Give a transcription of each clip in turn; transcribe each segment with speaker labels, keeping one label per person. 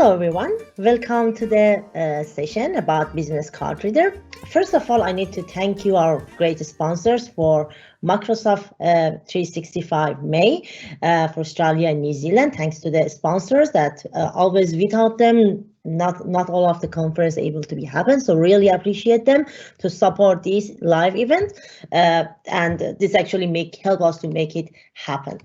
Speaker 1: Hello everyone, welcome to the session about business card reader. First of all, I need to thank you, our great sponsors for Microsoft 365 May for Australia and New Zealand. Thanks to the sponsors that always without them, not all of the conference able to be happen. So really appreciate them to support this live event, and this actually help us to make it happen.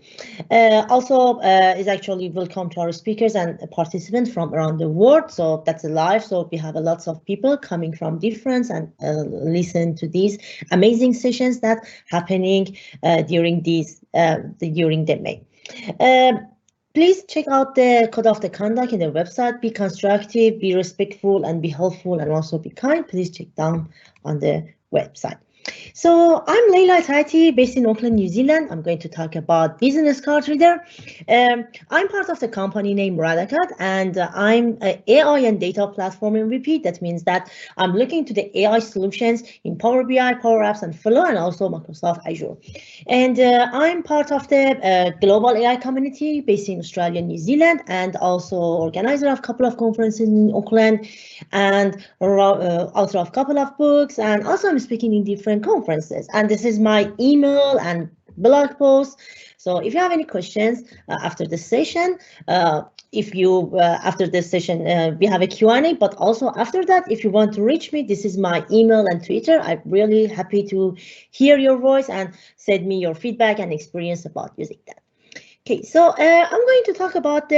Speaker 1: Also, is actually welcome to our speakers and participants from around the world. So that's live. So we have lots of people coming from different and listen to these amazing sessions that happening during the May. Please check out the code of the conduct in the website. Be constructive, be respectful, and be helpful, and also be kind. Please check down on the website. So I'm Leila Etaati, based in Auckland, New Zealand. I'm going to talk about business card reader. I'm part of the company named Radakat, and I'm an AI and data platform MVP. That means that I'm looking to the AI solutions in Power BI, Power Apps, and Flow, and also Microsoft Azure. And I'm part of the global AI community based in Australia and New Zealand, and also organizer of a couple of conferences in Auckland, and author of a couple of books, and also I'm speaking in different conferences. And this is my email and blog post. So if you have any questions after the session, after this session, we have a Q&A, but also after that, if you want to reach me, this is my email and Twitter. I'm really happy to hear your voice and send me your feedback and experience about using that. Okay, so I'm going to talk about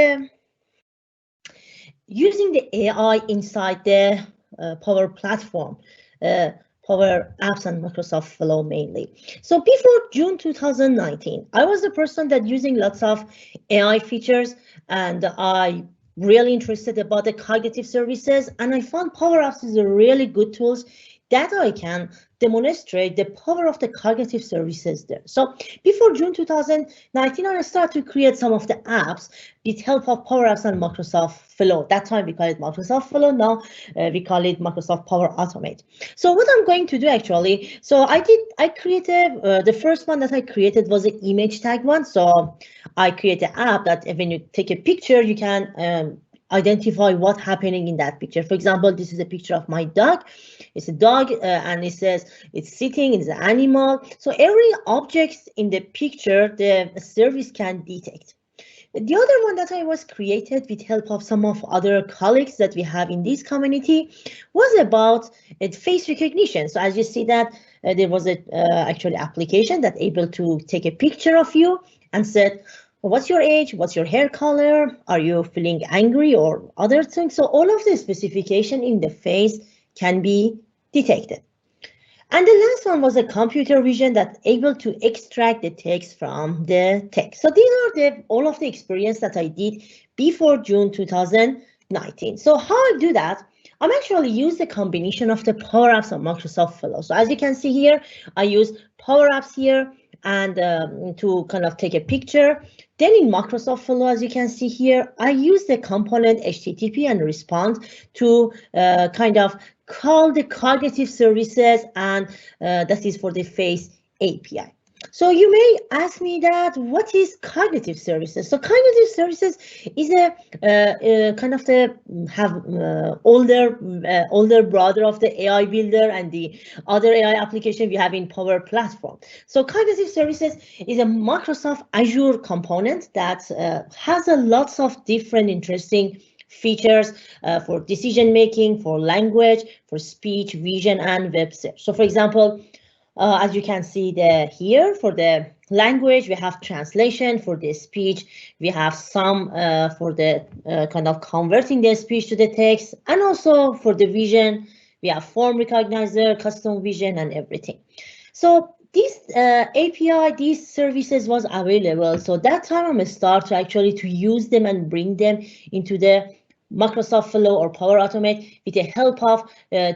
Speaker 1: using the AI inside the Power Platform. Power Apps and Microsoft Flow mainly. So before June 2019, I was the person that using lots of AI features, and I really interested about the cognitive services, and I found Power Apps is a really good tools that I can demonstrate the power of the cognitive services there. So before June 2019, I started to create some of the apps with help of Power Apps and Microsoft Flow. That time we call it Microsoft Flow. Now we call it Microsoft Power Automate. So what I'm going to do actually, so I created the first one that I created was an image tag one. So I create an app that when you take a picture, you can identify what's happening in that picture. For example, this is a picture of my dog. It's a dog, and it says it's sitting, it's an animal. So every object in the picture, the service can detect. The other one that I was created with help of some of other colleagues that we have in this community was about face recognition. So as you see that there was a actually application that able to take a picture of you and said, what's your age? What's your hair color? Are you feeling angry or other things? So all of the specification in the face can be detected. And the last one was a computer vision that able to extract the text from the text. So these are all of the experience that I did before June 2019. So how I do that? I'm actually use the combination of the Power Apps and Microsoft Flow. So as you can see here, I use Power Apps here and to kind of take a picture. Then in Microsoft Flow, as you can see here, I use the component HTTP and response to kind of call the cognitive services, and that is for the face API. So you may ask me that what is cognitive services? So cognitive services is a kind of the older brother of the AI builder and the other AI application we have in Power Platform. So cognitive services is a Microsoft Azure component that has a lots of different interesting features for decision making, for language, for speech, vision, and web search. So for example, as you can see here, for the language, we have translation. For the speech, we have some for the kind of converting the speech to the text. And also for the vision, we have form recognizer, custom vision, and everything. So this API, these services was available. So that time I'm start to actually to use them and bring them into the Microsoft Flow or Power Automate with the help of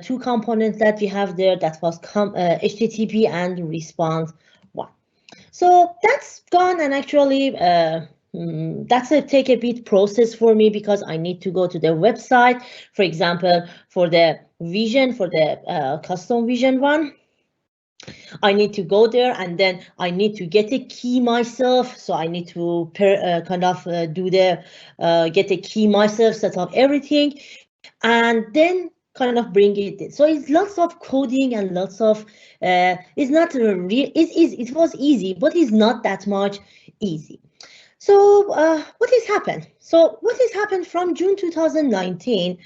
Speaker 1: two components that we have there, that was HTTP and response one. So that's gone, and actually that's take a bit process for me because I need to go to the website. For example, for the vision, for the custom vision one, I need to go there and then I need to get a key myself. So I need to get a key myself, set up everything, and then kind of bring it in. So it's lots of coding and lots of, it's not real, it was easy, but it's not that much easy. So what has happened? So what has happened from June 2019?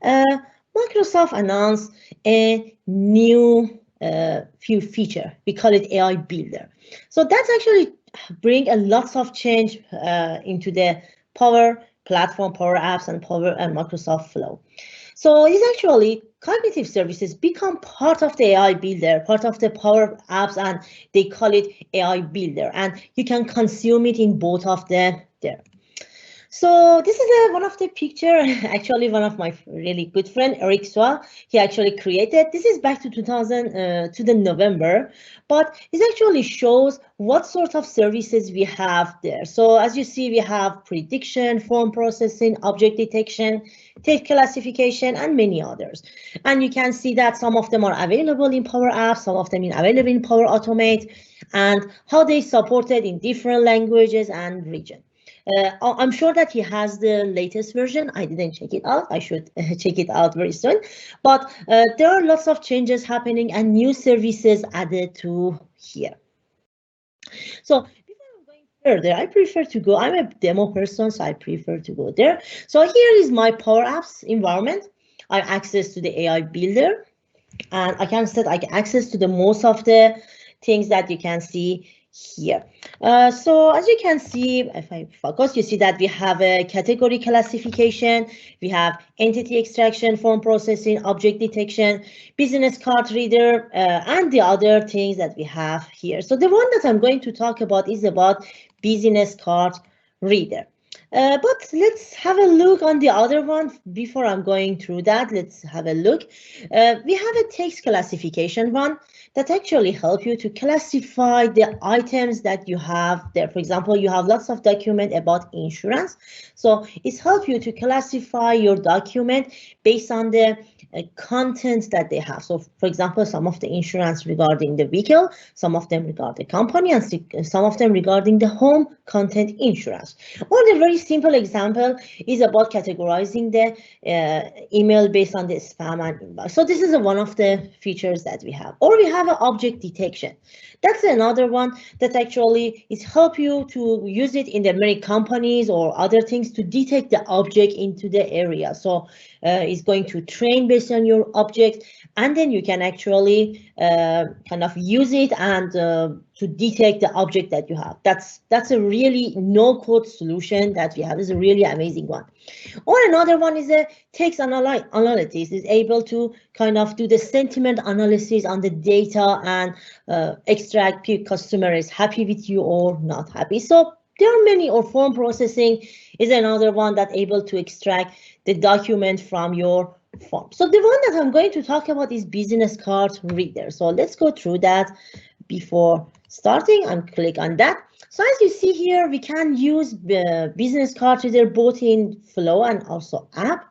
Speaker 1: Microsoft announced a new few feature. We call it AI Builder. So that's actually bring a lots of change into the Power Platform, Power Apps, and Power and Microsoft Flow. So it's actually cognitive services become part of the AI Builder, part of the Power Apps, and they call it AI Builder, and you can consume it in both of them there. So this is one of the picture, actually one of my really good friend, Eric Swa, he actually created. This is back to 2000, to the November, but it actually shows what sort of services we have there. So as you see, we have prediction, form processing, object detection, text classification, and many others. And you can see that some of them are available in Power Apps, some of them are available in Power Automate, and how they supported in different languages and region. I'm sure that he has the latest version. I didn't check it out. I should check it out very soon. But there are lots of changes happening and new services added to here. So before I'm going further, I prefer to go. I'm a demo person, so I prefer to go there. So here is my Power Apps environment. I have access to the AI Builder, and I can set access to the most of the things that you can see here. So as you can see, if I focus, you see that we have a category classification, we have entity extraction, form processing, object detection, business card reader, and the other things that we have here. So the one that I'm going to talk about is about business card reader. But let's have a look on the other one before I'm going through that. Let's have a look. We have a text classification one that actually help you to classify the items that you have there. For example, you have lots of document about insurance. So it's help you to classify your document based on the content that they have. So for example, some of the insurance regarding the vehicle, some of them regarding the company, and some of them regarding the home content insurance. Or the very simple example is about categorizing the email based on the spam and inbox. So this is one of the features that we have. Or we have an object detection. That's another one that actually is help you to use it in the many companies or other things to detect the object into the area. So it's going to train based on your object, and then you can actually kind of use it and to detect the object that you have. That's a really no-code solution that we have. It's a really amazing one. Or another one is a text analytics. Is able to kind of do the sentiment analysis on the data and extract if customer is happy with you or not happy. So there are many, or form processing is another one that able to extract the document from your form. So the one that I'm going to talk about is business card reader. So let's go through that before starting and click on that. So as you see here, we can use business card reader both in Flow and also app.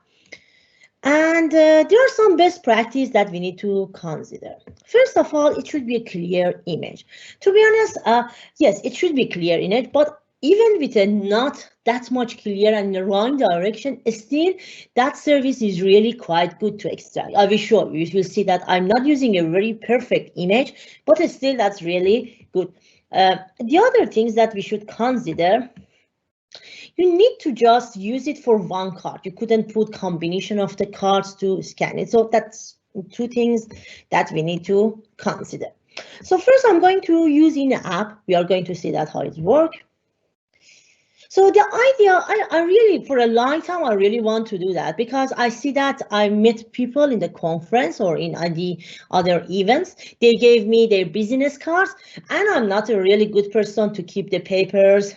Speaker 1: And there are some best practice that we need to consider. First of all, it should be a clear image. To be honest, yes, it should be clear image, but even with a not that much clear and in the wrong direction, still that service is really quite good to extract. I will show you. You will see that I'm not using a very perfect image, but still that's really good. The other things that we should consider, you need to just use it for one card. You couldn't put combination of the cards to scan it. So that's two things that we need to consider. So first I'm going to use in the app. We are going to see that how it works. So the idea, I really, for a long time, I really want to do that because I see that I met people in the conference or in the other events. They gave me their business cards, and I'm not a really good person to keep the papers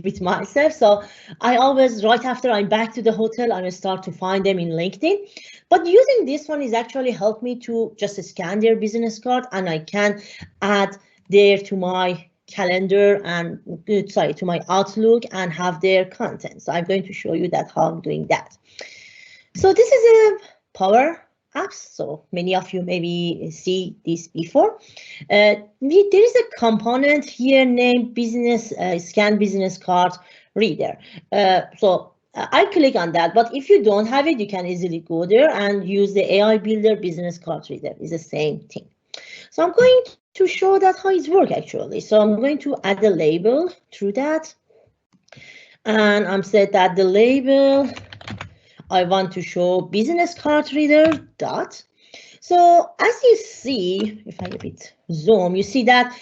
Speaker 1: with myself. So I always, right after I'm back to the hotel, I start to find them in LinkedIn. But using this one is actually helped me to just scan their business card, and I can add there to my calendar and to my Outlook and have their content. So I'm going to show you that how I'm doing that. So this is a Power apps. So many of you maybe see this before. There is a component here named business scan business card reader. I click on that, but if you don't have it, you can easily go there and use the AI Builder business card reader. It's the same thing. So I'm going to show that how it works actually. So I'm going to add a label through that. And I'm set that the label, I want to show business card reader dot. So as you see, if I a bit zoom, you see that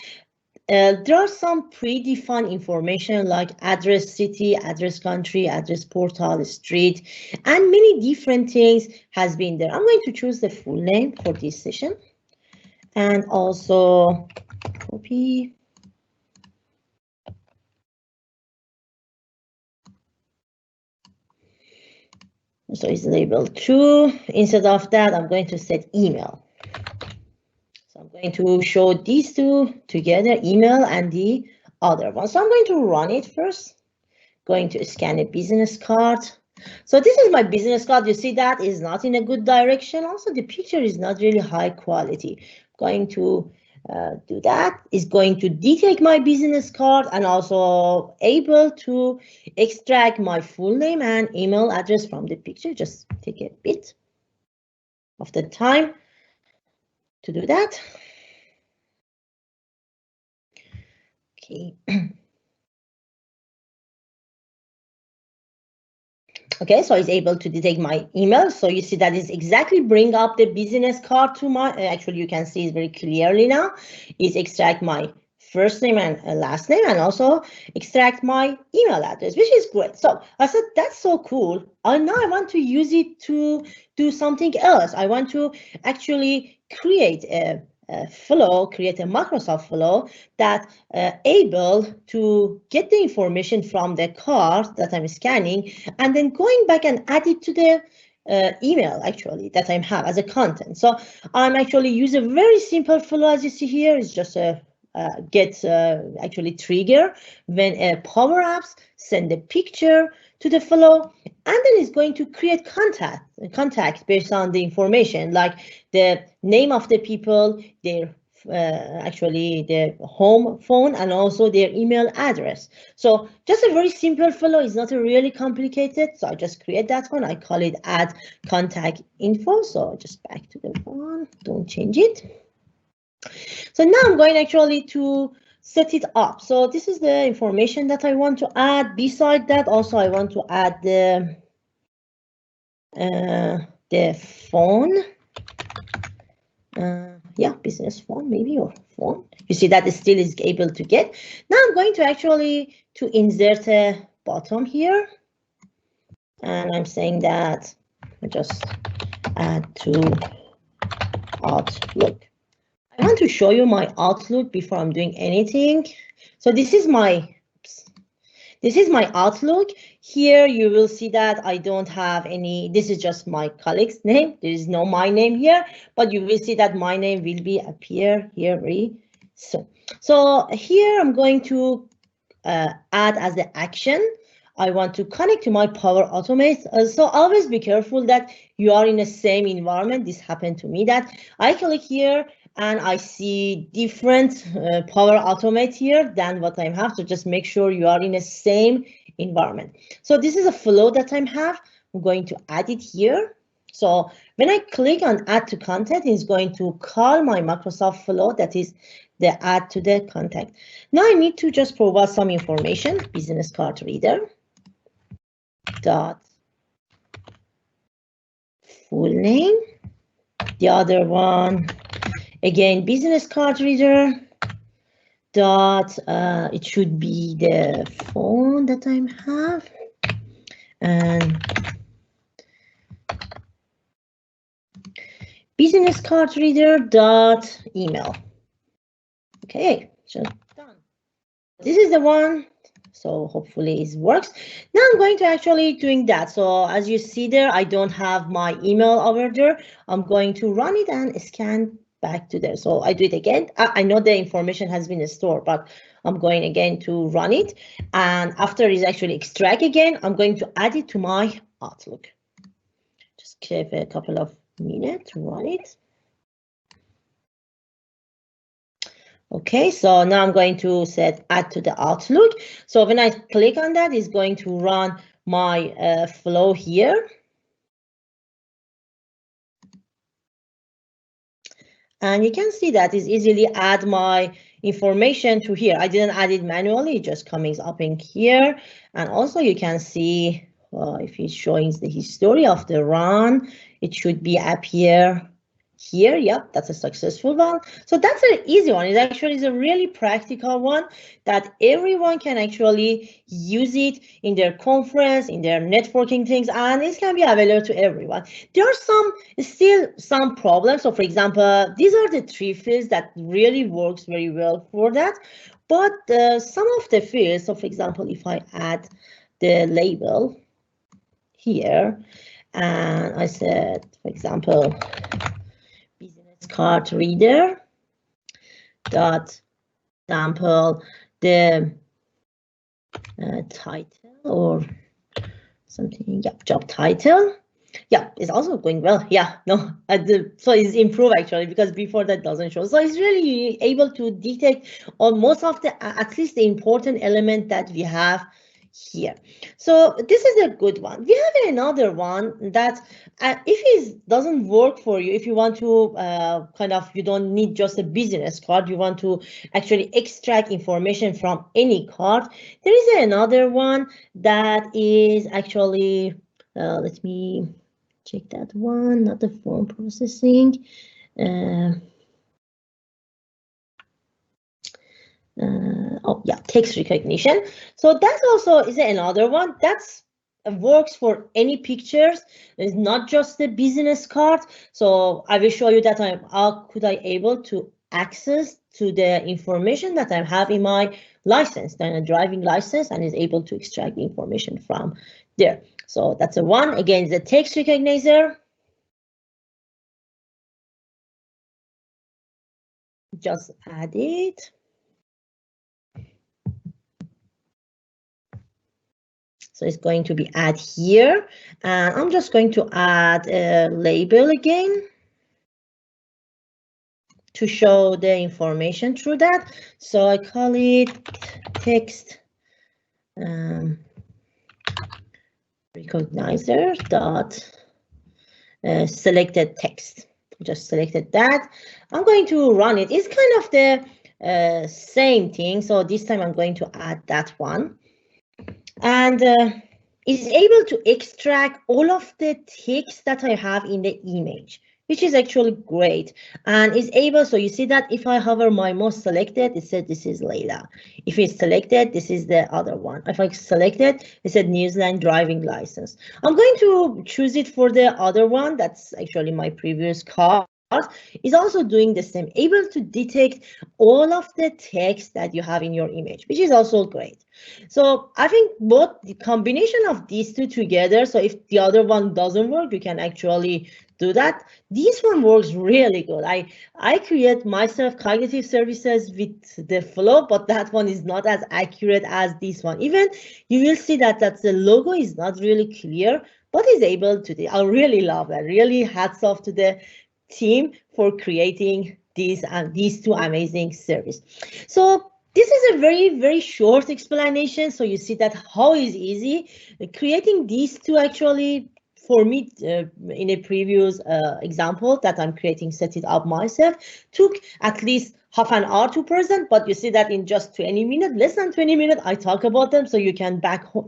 Speaker 1: there are some predefined information like address city, address country, address portal, street, and many different things has been there. I'm going to choose the full name for this session and also copy. So it's labeled true. Instead of that, I'm going to set email. So I'm going to show these two together, email and the other one. So I'm going to run it first. Going to scan a business card. So this is my business card. You see that is not in a good direction. Also, the picture is not really high quality. Going to do that is going to detect my business card and also able to extract my full name and email address from the picture. Just take a bit of the time to do that. Okay. Okay, so it's able to detect my email. So you see that is exactly bring up the business card to my, actually you can see it very clearly now. It's extract my first name and last name and also extract my email address, which is great. So I said, that's so cool. Now I want to use it to do something else. I want to actually create a flow, create a Microsoft flow that able to get the information from the card that I'm scanning and then going back and add it to the email actually that I have as a content. So I'm actually use a very simple flow as you see here. It's just a actually trigger when a Power Apps send a picture to the flow, and then it's going to create contact based on the information like the name of the people, their actually their home phone, and also their email address. So just a very simple flow. It's not a really complicated. So I just create that one. I call it add contact info. So just back to the one. Don't change it. So now I'm going actually to set it up. So this is the information that I want to add. Beside that, also I want to add the phone. Yeah, business phone maybe, or phone. You see that it still is able to get. Now I'm going to actually to insert a bottom here. And I'm saying that I just add to Outlook. I want to show you my Outlook before I'm doing anything. So this is my Outlook. Here you will see that I don't have any, this is just my colleague's name. There is no my name here, but you will see that my name will be appear here very soon. So here I'm going to add as the action. I want to connect to my Power Automate. So always be careful that you are in the same environment. This happened to me that I click here and I see different Power Automate here than what I have. So just make sure you are in the same environment. So this is a flow that I have. I'm going to add it here. So when I click on add to content, it's going to call my Microsoft flow, that is the add to the contact. Now I need to just provide some information, business card reader dot full name. The other one, again, business card reader dot, it should be the phone that I have, and business card reader dot email. Okay, just done. This is the one. So hopefully it works. Now I'm going to actually doing that. So as you see there, I don't have my email over there. I'm going to run it and scan back to there. So I do it again. I know the information has been stored, but I'm going again to run it. And after it's actually extract again, I'm going to add it to my Outlook. Just give a couple of minute to run it. Okay, so now I'm going to set add to the Outlook. So when I click on that, it's going to run my flow here. And you can see that it's easily add my information to here. I didn't add it manually, it just comes up in here. And also you can see if it's showing the history of the run, it should be up here. Yep, that's a successful one. So that's an easy one. It actually is a really practical one that everyone can actually use it in their conference, in their networking things, and it can be available to everyone. There are still some problems. So for example, these are the 3 fields that really works very well for that. But some of the fields, so for example, if I add the label here, and I said, for example, card reader dot sample the title or something. Yep, job title. Yeah, it's also going well. Yeah, no, so it's improved actually, because before that doesn't show. So it's really able to detect on most of the at least the important element that we have here. So this is a good one. We have another one that if it doesn't work for you, if you want to you don't need just a business card, you want to actually extract information from any card, there is another one that is actually, let me check that one, not the form processing. Oh yeah, text recognition. So that also is another one that's works for any pictures. It's not just the business card. So I will show you that how could I able to access to the information that I have in my license, then a driving license, and is able to extract the information from there. So that's a one. Again, the text recognizer. Just add it. So it's going to be add here, and I'm just going to add a label again to show the information through that. So I call it text recognizer dot selected text. Just selected that. I'm going to run it. It's kind of the same thing. So this time I'm going to add that one. And is able to extract all of the text that I have in the image, which is actually great. And is able, so you see that if I hover my mouse selected, it said this is Leila. If it's selected, this is the other one. If I selected, it said New Zealand driving license. I'm going to choose it for the other one. That's actually my previous card. Is also doing the same, able to detect all of the text that you have in your image, which is also great. So I think both the combination of these two together, so if the other one doesn't work, you can actually do that. This one works really good. I create myself cognitive services with the flow, but that one is not as accurate as this one. Even you will see that the logo is not really clear, but is able to do. I really love that. Really hats off to the team for creating these two amazing services. So this is a very, very short explanation. So you see that how is easy creating these two actually. For me, in a previous example that I'm creating, set it up myself, took at least half an hour to present, but you see that in just 20 minutes, less than 20 minutes, I talk about them. So you can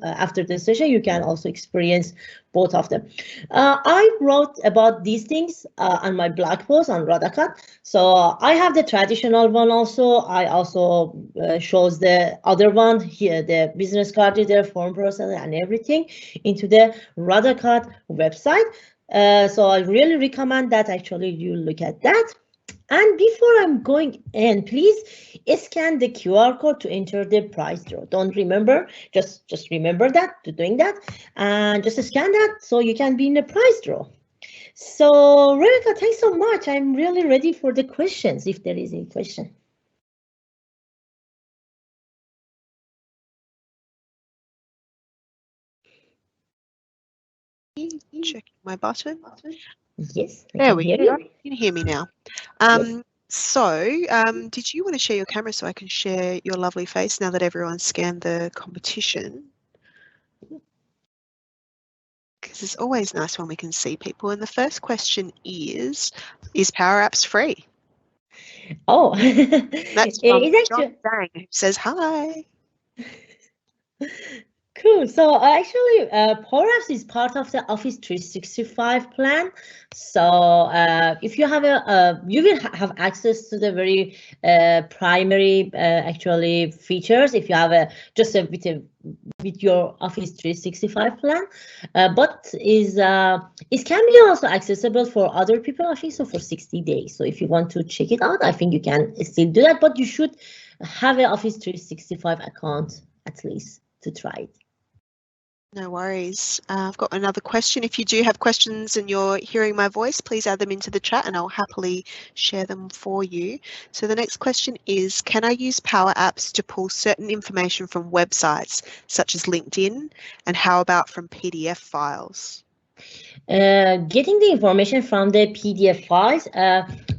Speaker 1: after the session, you can also experience both of them. I wrote about these things on my blog post on Radakat. So I have the traditional one also. I also shows the other one here, the business card reader, form processor, and everything into the Radakat website. So I really recommend that actually you look at that. And before I'm going in, please scan the QR code to enter the prize draw. Don't remember, just remember that, to doing that, and just scan that so you can be in the prize draw. So Rebecca, thanks so much. I'm really ready for the questions, if there is a question.
Speaker 2: Check my button.
Speaker 1: Yes, I
Speaker 2: There
Speaker 1: can
Speaker 2: we
Speaker 1: hear
Speaker 2: go.
Speaker 1: you.
Speaker 2: You can hear me now.
Speaker 1: Yes.
Speaker 2: So, did you want to share your camera so I can share your lovely face now that everyone's scanned the competition? Because it's always nice when we can see people. And the first question is Power Apps free?
Speaker 1: Oh,
Speaker 2: That's from
Speaker 1: it's
Speaker 2: John
Speaker 1: actually
Speaker 2: Dang, who says hi.
Speaker 1: cool. So actually, Power Apps is part of the Office 365 plan. So if you have you will have access to the very primary actually features if you have with your Office 365 plan. But it can be also accessible for other people. I think so for 60 days. So if you want to check it out, I think you can still do that. But you should have an Office 365 account at least to try it.
Speaker 2: No worries. I've got another question. If you do have questions and you're hearing my voice, please add them into the chat and I'll happily share them for you. So the next question is, can I use Power Apps to pull certain information from websites such as LinkedIn? And how about from PDF files?
Speaker 1: Getting the information from the PDF files,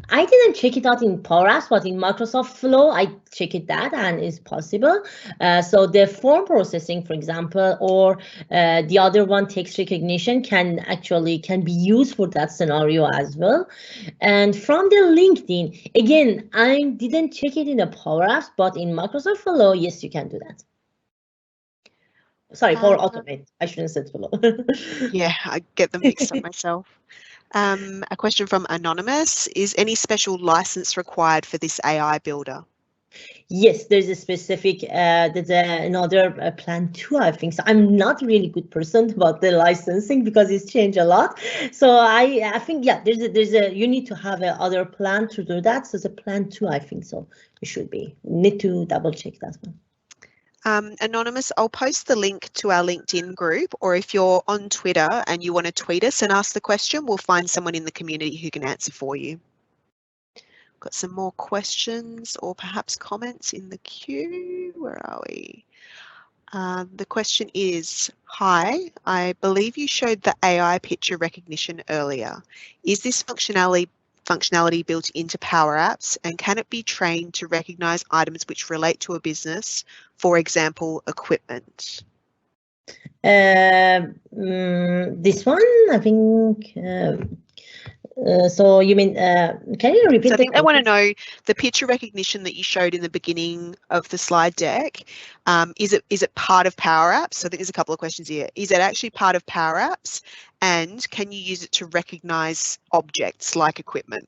Speaker 1: I didn't check it out in Power Apps, but in Microsoft Flow, I check it that and it's possible. So the form processing, for example, or the other one, text recognition, can be used for that scenario as well. And from the LinkedIn, again, I didn't check it in the Power Apps, but in Microsoft Flow, yes, you can do that. Sorry, Power Automate. I shouldn't say Flow.
Speaker 2: Yeah, I get them mixed up myself. A question from Anonymous. Is any special license required for this AI builder?
Speaker 1: Yes, there's a specific, there's another plan too, I think. So I'm not really good person about the licensing because it's changed a lot. So I think, yeah, you need to have a other plan to do that. So it's a plan too, I think so. You should need to double check that one.
Speaker 2: Anonymous, I'll post the link to our LinkedIn group, or if you're on Twitter and you want to tweet us and ask the question, we'll find someone in the community who can answer for you. Got some more questions or perhaps comments in the queue. Where are we? The question is, hi, I believe you showed the AI picture recognition earlier. Is this functionality built into Power Apps, and can it be trained to recognize items which relate to a business, for example, equipment?
Speaker 1: This one, I think. So you mean, can you repeat?
Speaker 2: So I think they want to know the picture recognition that you showed in the beginning of the slide deck. Is it part of Power Apps? So I think there's a couple of questions here. Is it actually part of Power Apps? And can you use it to recognize objects like equipment?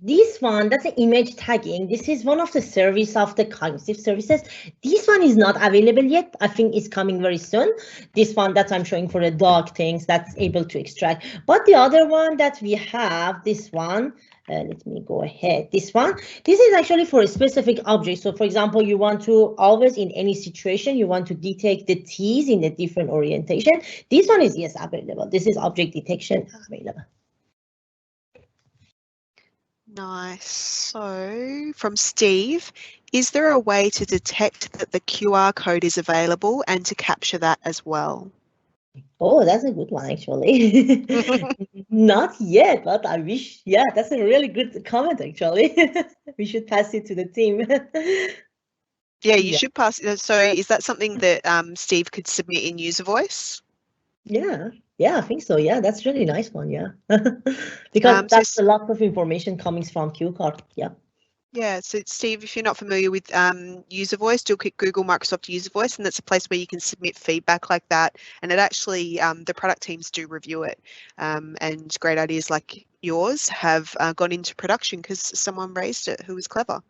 Speaker 1: This one, that's an image tagging. This is one of the service of the cognitive services. This one is not available yet. I think it's coming very soon. This one that I'm showing for the dog things that's able to extract. But the other one that we have, this one, let me go ahead. This is actually for a specific object. So for example, you want to always in any situation, you want to detect the T's in a different orientation. This one is, yes, available. This is object detection available.
Speaker 2: Nice. So from Steve, is there a way to detect that the QR code is available and to capture that as well?
Speaker 1: Oh, that's a good one, actually. Not yet, but I wish. Yeah, that's a really good comment, actually. We should pass it to the team.
Speaker 2: Yeah, you should pass. So is that something that Steve could submit in user voice?
Speaker 1: Yeah, I think so. Yeah, that's really nice one. Yeah, because that's a lot of information coming from Q card. Yeah.
Speaker 2: Yeah, so Steve, if you're not familiar with user voice, do a quick Google Microsoft user voice, and that's a place where you can submit feedback like that. And it actually, the product teams do review it. And great ideas like yours have gone into production because someone raised it who was clever.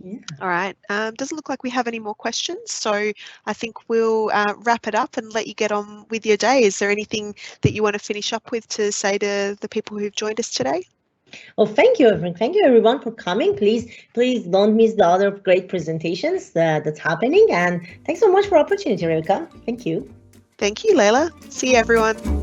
Speaker 1: Yeah.
Speaker 2: All right. Doesn't look like we have any more questions, so I think we'll wrap it up and let you get on with your day. Is there anything that you want to finish up with to say to the people who've joined us today?
Speaker 1: Well, thank you everyone for coming. Please don't miss the other great presentations that's happening. And thanks so much for the opportunity, Rebecca. Thank you.
Speaker 2: Thank you, Leila. See you, everyone.